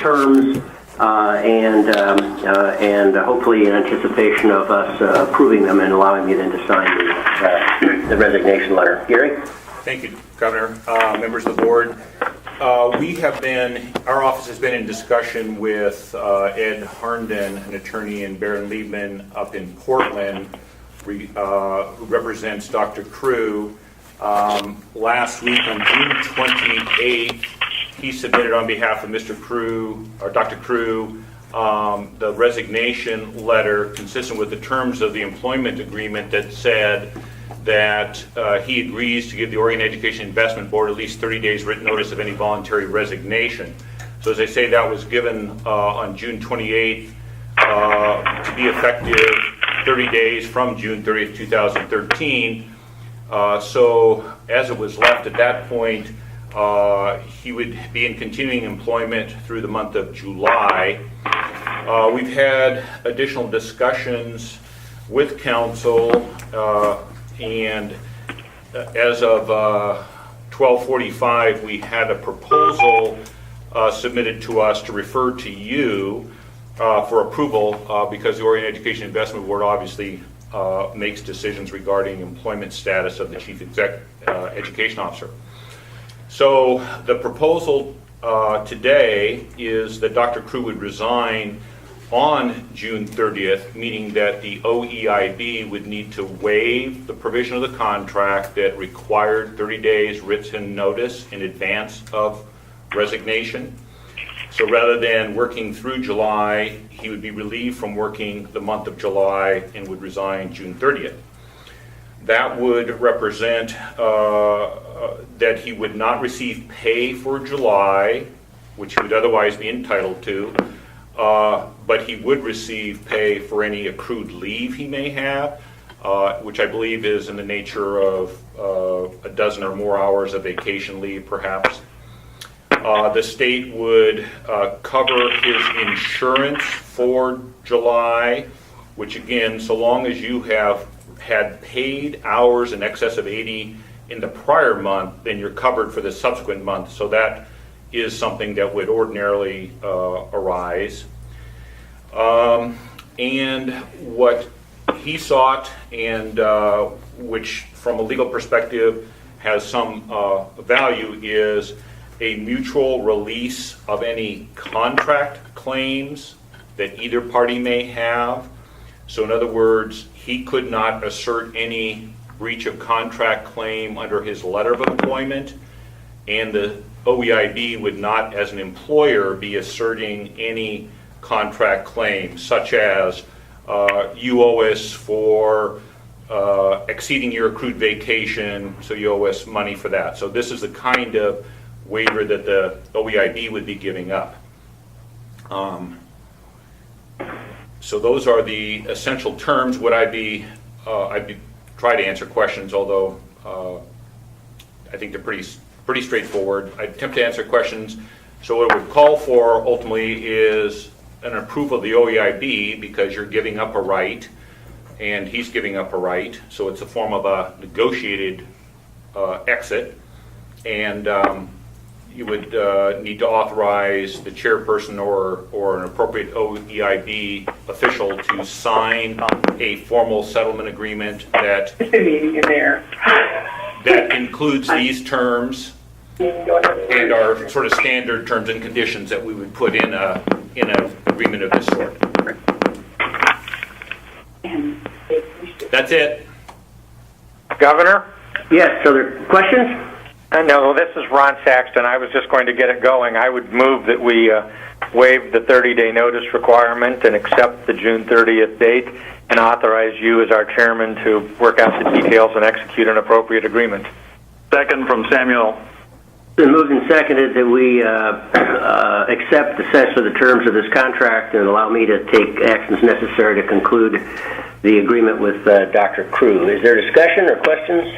terms and hopefully in anticipation of us approving them and allowing me then to sign the resignation letter. Gary? Thank you, Governor. Members of the board, our office has been in discussion with Ed Harnden, an attorney in Barron Liebman up in Portland, who represents Dr. Crew. Last week on June 28th, he submitted on behalf of Mr. Crew, or Dr. Crew, the resignation letter consistent with the terms of the employment agreement that said that he agrees to give the Oregon Education Investment Board at least 30 days written notice of any voluntary resignation. So as I say, that was given on June 28th to be effective 30 days from June 30th, 2013. So as it was left at that point, he would be in continuing employment through the month of July. We've had additional discussions with council, and as of 12:45, we had a proposal submitted to us to refer to you for approval because the Oregon Education Investment Board obviously makes decisions regarding employment status of the Chief Education Officer. So the proposal today is that Dr. Crew would resign on June 30th, meaning that the OEIB would need to waive the provision of the contract that required 30 days written notice in advance of resignation. So rather than working through July, he would be relieved from working the month of July and would resign June 30th. That would represent that he would not receive pay for July, which he would otherwise be entitled to, but he would receive pay for any accrued leave he may have, which I believe is in the nature of a dozen or more hours of vacation leave, perhaps. The state would cover his insurance for July, which again, so long as you have had paid hours in excess of 80 in the prior month, then you're covered for the subsequent month. So that is something that would ordinarily arise. And what he sought, and which from a legal perspective has some value, is a mutual release of any contract claims that either party may have. So in other words, he could not assert any breach of contract claim under his letter of employment, and the OEIB would not, as an employer, be asserting any contract claims, such as you owe us for exceeding your accrued vacation, so you owe us money for that. So this is the kind of waiver that the OEIB would be giving up. So those are the essential terms. Would I'd be try to answer questions, although I think they're pretty straightforward. I'd attempt to answer questions. So what it would call for ultimately is an approval of the OEIB, because you're giving up a right and he's giving up a right. So it's a form of a negotiated exit, and you would need to authorize the chairperson or an appropriate OEIB official to sign a formal settlement agreement that includes these terms and our sort of standard terms and conditions that we would put in an agreement of this sort. That's it. Governor? Yes, other questions? No, this is Ron Saxton. I was just going to get it going. I would move that we waive the 30-day notice requirement and accept the June 30th date, and authorize you as our chairman to work out the details and execute an appropriate agreement. Second from Samuel. It's been moved and seconded that we accept essentially the terms of this contract and allow me to take actions necessary to conclude the agreement with Dr. Crew. Is there discussion or questions?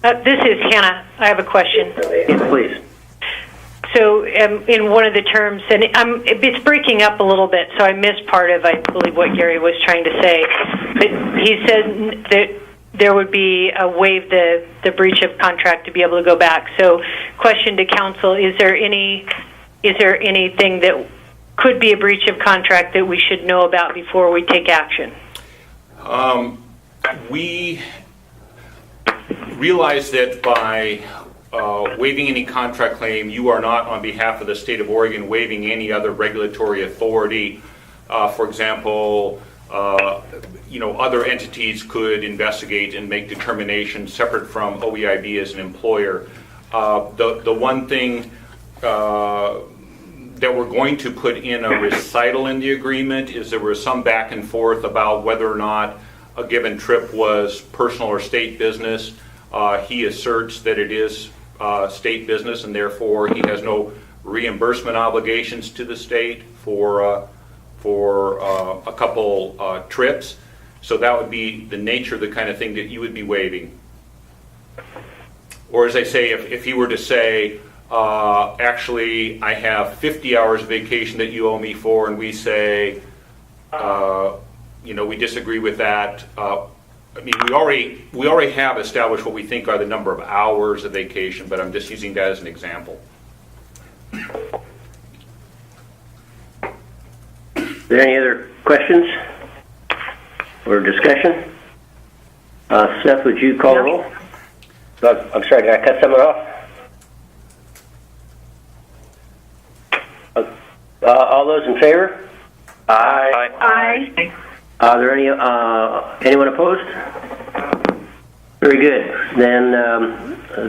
This is Hannah. I have a question. Yes, please. So in one of the terms, and it's breaking up a little bit, so I missed part of, I believe, what Gary was trying to say. But he said that there would be a waive the breach of contract to be able to go back. So question to council, is there any is there anything that could be a breach of contract that we should know about before we take action? We realize that by waiving any contract claim, you are not, on behalf of the state of Oregon, waiving any other regulatory authority. For example, other entities could investigate and make determinations separate from OEIB as an employer. The one thing that we're going to put in a recital in the agreement is there was some back and forth about whether or not a given trip was personal or state business. He asserts that it is state business, and therefore he has no reimbursement obligations to the state for a couple trips. So that would be the nature of the kind of thing that you would be waiving. Or as I say, if he were to say, actually, I have 50 hours of vacation that you owe me for, and we say, we disagree with that. We already have established what we think are the number of hours of vacation, but I'm just using that as an example. Are there any other questions or discussion? Seth, would you call the roll? I'm sorry, did I cut someone off? All those in favor? Aye. Aye. Are there anyone opposed? Very good. Then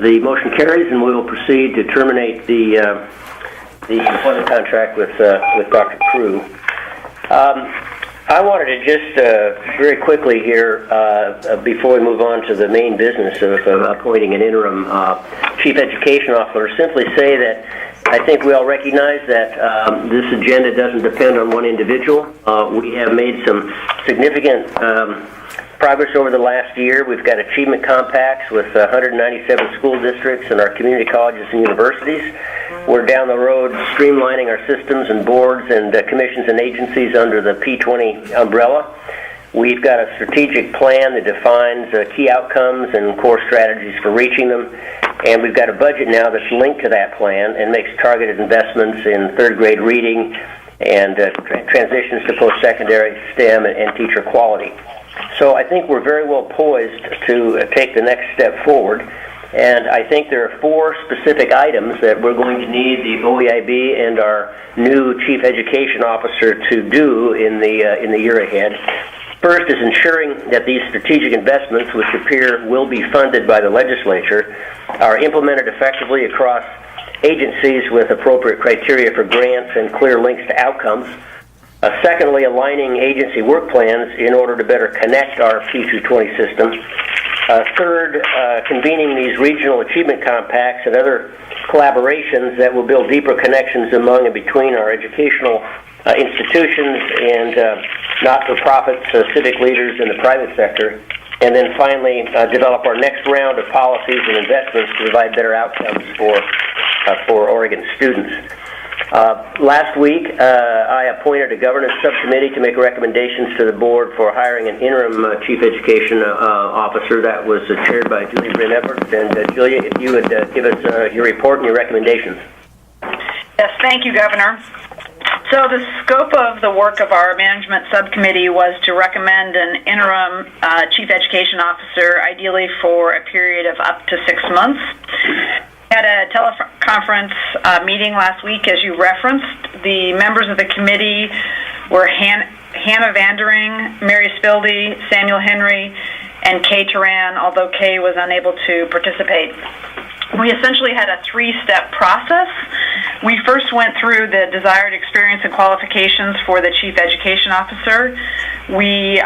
the motion carries, and we will proceed to terminate the employment contract with Dr. Crew. I wanted to just very quickly here, before we move on to the main business of appointing an interim chief education officer, simply say that I think we all recognize that this agenda doesn't depend on one individual. We have made some significant progress over the last year. We've got achievement compacts with 197 school districts and our community colleges and universities. We're down the road streamlining our systems and boards and commissions and agencies under the P20 umbrella. We've got a strategic plan that defines key outcomes and core strategies for reaching them. And we've got a budget now that's linked to that plan and makes targeted investments in third grade reading and transitions to post-secondary STEM and teacher quality. So I think we're very well poised to take the next step forward. And I think there are 4 specific items that we're going to need the OEIB and our new Chief Education Officer to do in the year ahead. First is ensuring that these strategic investments, which appear will be funded by the legislature, are implemented effectively across agencies with appropriate criteria for grants and clear links to outcomes. Secondly, aligning agency work plans in order to better connect our P220 system. Third, convening these regional achievement compacts and other collaborations that will build deeper connections among and between our educational institutions and not-for-profits, civic leaders in the private sector. And then finally, develop our next round of policies and investments to provide better outcomes for Oregon students. Last week, I appointed a governance subcommittee to make recommendations to the board for hiring an interim chief education officer. That was chaired by Julia Bryn-Everett. And Julia, if you would give us your report and your recommendations. Yes, thank you, Governor. So the scope of the work of our management subcommittee was to recommend an interim chief education officer, ideally for a period of up to 6 months. Had a teleconference meeting last week, as you referenced. The members of the committee were Hannah Vandering, Mary Spildy, Samuel Henry, and Kay Turan, although Kay was unable to participate. We essentially had a 3-step process. We first went through the desired experience and qualifications for the Chief Education Officer. We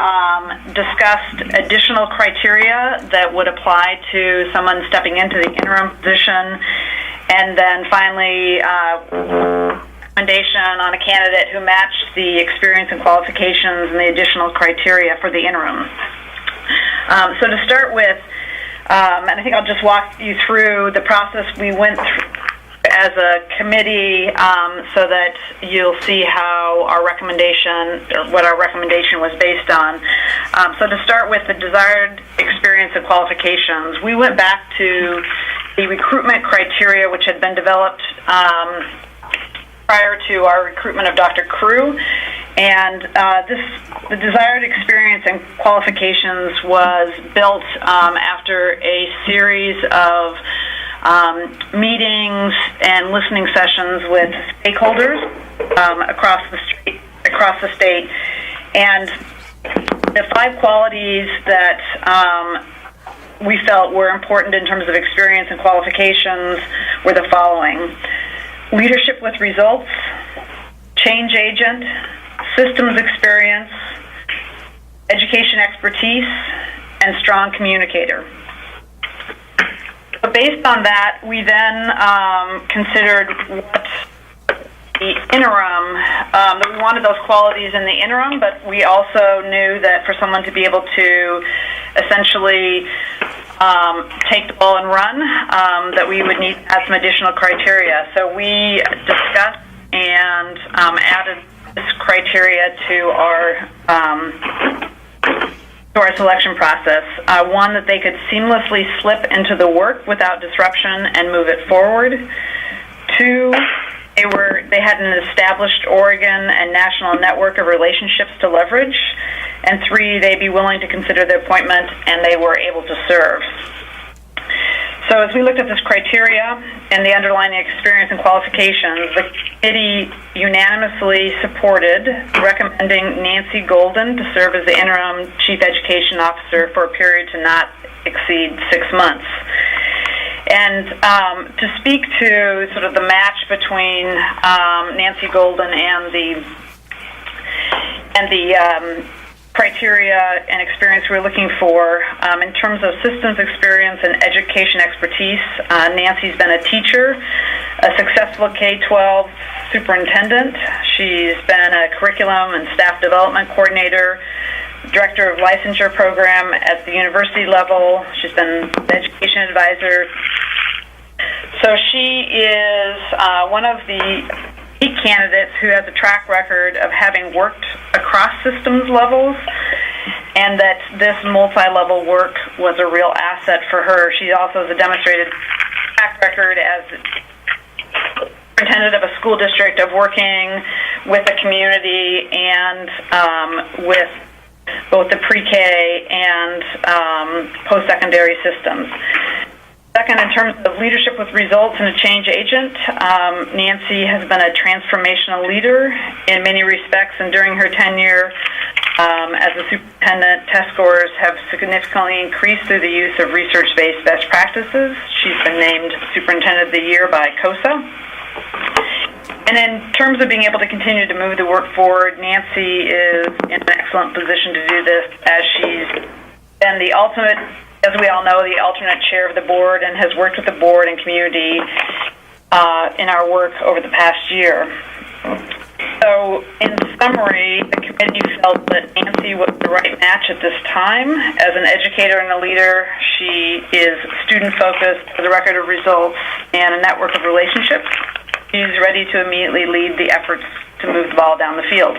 discussed additional criteria that would apply to someone stepping into the interim position. And then finally, recommendation on a candidate who matched the experience and qualifications and the additional criteria for the interim. So to start with, and I think I'll just walk you through the process we went through as a committee so that you'll see how our recommendation, or what our recommendation was based on. So to start with the desired experience and qualifications, we went back to the recruitment criteria which had been developed prior to our recruitment of Dr. Crew. And the desired experience and qualifications was built after a series of meetings and listening sessions with stakeholders across the state. And the 5 qualities that we felt were important in terms of experience and qualifications were the following: leadership with results, change agent, systems experience, education expertise, and strong communicator. So based on that, we then considered what the interim, that we wanted those qualities in the interim, but we also knew that for someone to be able to essentially take the ball and run, that we would need to add some additional criteria. So we discussed and added this criteria to our selection process. One, that they could seamlessly slip into the work without disruption and move it forward. 2, they had an established Oregon and national network of relationships to leverage. And 3, they'd be willing to consider the appointment and they were able to serve. So as we looked at this criteria and the underlying experience and qualifications, the committee unanimously supported recommending Nancy Golden to serve as the interim chief education officer for a period to not exceed 6 months. And to speak to sort of the match between Nancy Golden and the criteria and experience we're looking for, in terms of systems experience and education expertise, Nancy's been a teacher, a successful K-12 superintendent. She's been a curriculum and staff development coordinator, director of licensure program at the university level. She's been an education advisor. So she is one of the key candidates who has a track record of having worked across systems levels, and that this multi-level work was a real asset for her. She also has a demonstrated track record as superintendent of a school district of working with the community and with both the pre-K and post-secondary systems. Second, in terms of leadership with results and a change agent, Nancy has been a transformational leader in many respects, and during her tenure as a superintendent, test scores have significantly increased through the use of research-based best practices. She's been named Superintendent of the Year by COSA. And in terms of being able to continue to move the work forward, Nancy is in an excellent position to do this, as she's been the ultimate, as we all know, the alternate chair of the board and has worked with the board and community in our work over the past year. So, in summary, the committee felt that Nancy was the right match at this time. As an educator and a leader, she is student-focused with a record of results and a network of relationships. She's ready to immediately lead the efforts to move the ball down the field.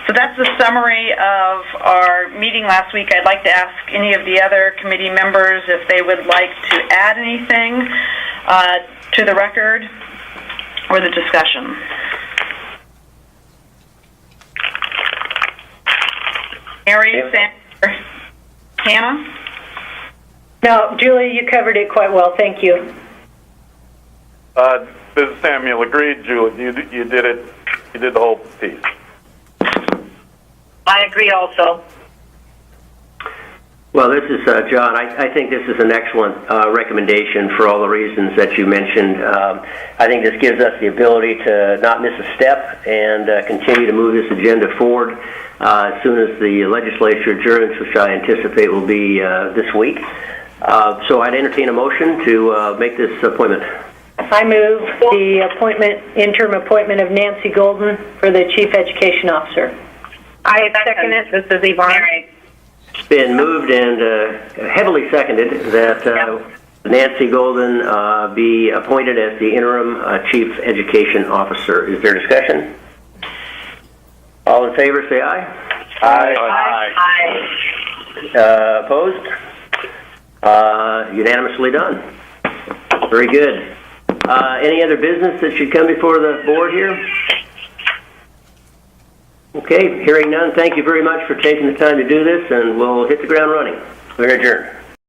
So that's the summary of our meeting last week. I'd like to ask any of the other committee members if they would like to add anything to the record or the discussion. Mary, Sam, Hannah? No, Julie, you covered it quite well. Thank you. This is Samuel. Agreed, Julie. You did it. You did the whole piece. I agree also. Well, this is John. I think this is an excellent recommendation for all the reasons that you mentioned. I think this gives us the ability to not miss a step and continue to move this agenda forward as soon as the legislature adjourns, which I anticipate will be this week. So I'd entertain a motion to make this appointment. I move the interim appointment of Nancy Golden for the Chief Education Officer. I second it. This is Yvonne. It's been moved and heavily seconded that Nancy Golden be appointed as the interim Chief Education Officer. Is there discussion? All in favor, say aye. Aye. Opposed? Unanimously done. Very good. Any other business that should come before the board here? Okay, hearing none, thank you very much for taking the time to do this, and we'll hit the ground running. We're adjourned.